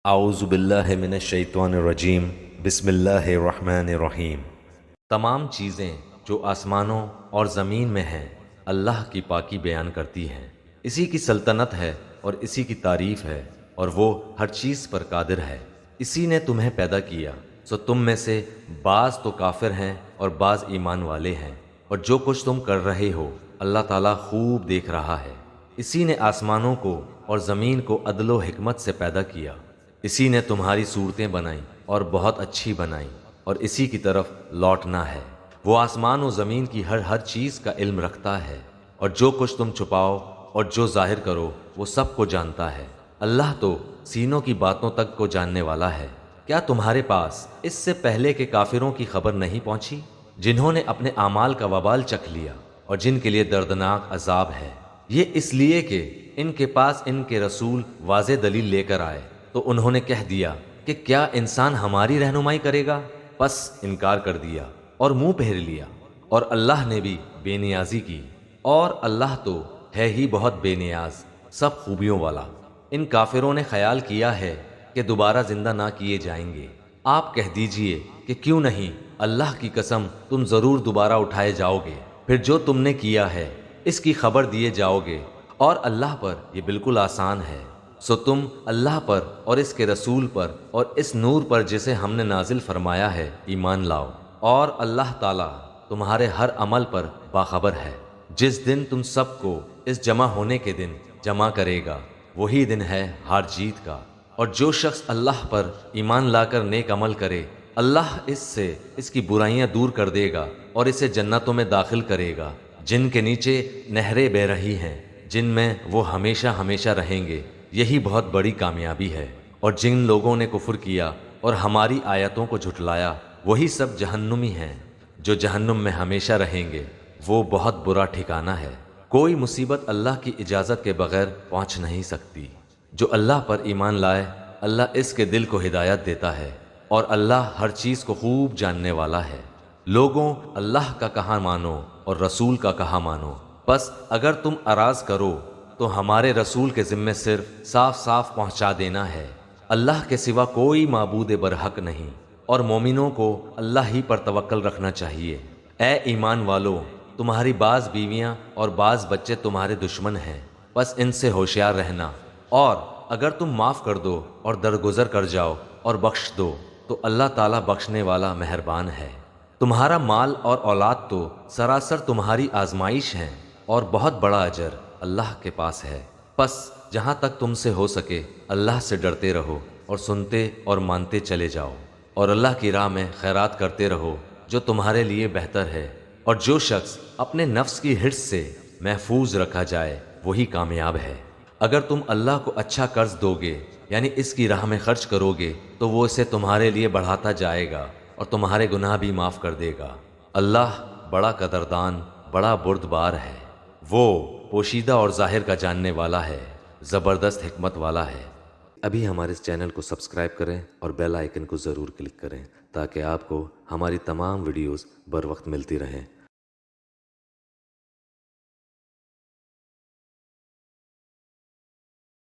اعوذ باللہ من الشیطان الرجیم بسم اللہ الرحمن الرحیم۔ تمام چیزیں جو آسمانوں اور زمین میں ہیں اللہ کی پاکی بیان کرتی ہیں۔ اسی کی سلطنت ہے اور اسی کی تعریف ہے، اور وہ ہر چیز پر قادر ہے۔ اسی نے تمہیں پیدا کیا، سو تم میں سے بعض تو کافر ہیں اور بعض ایمان والے ہیں، اور جو کچھ تم کر رہے ہو اللہ تعالیٰ خوب دیکھ رہا ہے۔ اسی نے آسمانوں کو اور زمین کو عدل و حکمت سے پیدا کیا۔ اسی نے تمہاری صورتیں بنائیں اور بہت اچھی بنائیں، اور اسی کی طرف لوٹنا ہے۔ وہ آسمان و زمین کی ہر چیز کا علم رکھتا ہے، اور جو کچھ تم چھپاؤ اور جو ظاہر کرو وہ سب کو جانتا ہے۔ اللہ تو سینوں کی باتوں تک کو جاننے والا ہے۔ کیا تمہارے پاس اس سے پہلے کے کافروں کی خبر نہیں پہنچی، جنہوں نے اپنے اعمال کا وبال چکھ لیا اور جن کے لیے دردناک عذاب ہے؟ یہ اس لیے کہ ان کے پاس ان کے رسول واضح دلیل لے کر آئے، تو انہوں نے کہہ دیا کہ کیا انسان ہماری رہنمائی کرے گا؟ پس انکار کر دیا اور منہ پھیر لیا، اور اللہ نے بھی بے نیازی کی، اور اللہ تو ہے ہی بہت بے نیاز، سب خوبیوں والا۔ ان کافروں نے خیال کیا ہے کہ دوبارہ زندہ نہ کیے جائیں گے۔ آپ کہہ دیجئے کہ کیوں نہیں، اللہ کی قسم تم ضرور دوبارہ اٹھائے جاؤ گے، پھر جو تم نے کیا ہے اس کی خبر دیے جاؤ گے، اور اللہ پر یہ بالکل آسان ہے۔ سو تم اللہ پر اور اس کے رسول پر اور اس نور پر جسے ہم نے نازل فرمایا ہے ایمان لاؤ، اور اللہ تعالیٰ تمہارے ہر عمل پر باخبر ہے۔ جس دن تم سب کو اس جمع ہونے کے دن جمع کرے گا، وہی دن ہے ہار جیت کا۔ اور جو شخص اللہ پر ایمان لا کر نیک عمل کرے، اللہ اس سے اس کی برائیاں دور کر دے گا اور اسے جنتوں میں داخل کرے گا، جن کے نیچے نہریں بہہ رہی ہیں، جن میں وہ ہمیشہ ہمیشہ رہیں گے۔ یہی بہت بڑی کامیابی ہے۔ اور جن لوگوں نے کفر کیا اور ہماری آیتوں کو جھٹلایا، وہی سب جہنمی ہیں، جو جہنم میں ہمیشہ رہیں گے۔ وہ بہت برا ٹھکانہ ہے۔ کوئی مصیبت اللہ کی اجازت کے بغیر پہنچ نہیں سکتی۔ جو اللہ پر ایمان لائے، اللہ اس کے دل کو ہدایت دیتا ہے، اور اللہ ہر چیز کو خوب جاننے والا ہے۔ لوگوں، اللہ کا کہا مانو اور رسول کا کہا مانو۔ بس اگر تم اراض کرو تو ہمارے رسول کے ذمے صرف صاف صاف پہنچا دینا ہے۔ اللہ کے سوا کوئی معبود برحق نہیں، اور مومنوں کو اللہ ہی پر توکل رکھنا چاہیے۔ اے ایمان والو، تمہاری بعض بیویاں اور بعض بچے تمہارے دشمن ہیں، بس ان سے ہوشیار رہنا، اور اگر تم معاف کر دو اور درگزر کر جاؤ اور بخش دو تو اللہ تعالیٰ بخشنے والا مہربان ہے۔ تمہارا مال اور اولاد تو سراسر تمہاری آزمائش ہیں، اور بہت بڑا اجر اللہ کے پاس ہے۔ پس جہاں تک تم سے ہو سکے اللہ سے ڈرتے رہو اور سنتے اور مانتے چلے جاؤ، اور اللہ کی راہ میں خیرات کرتے رہو جو تمہارے لیے بہتر ہے۔ اور جو شخص اپنے نفس کی حرص سے محفوظ رکھا جائے وہی کامیاب ہے۔ اگر تم اللہ کو اچھا قرض دو گے، یعنی اس کی راہ میں خرچ کرو گے، تو وہ اسے تمہارے لیے بڑھاتا جائے گا اور تمہارے گناہ بھی معاف کر دے گا۔ اللہ بڑا قدردان، بڑا بردبار ہے۔ وہ پوشیدہ اور ظاہر کا جاننے والا ہے، زبردست حکمت والا ہے۔ ابھی ہمارے اس چینل کو سبسکرائب کریں اور بیل آئیکن کو ضرور کلک کریں، تاکہ آپ کو ہماری تمام ویڈیوز بر وقت ملتی رہیں۔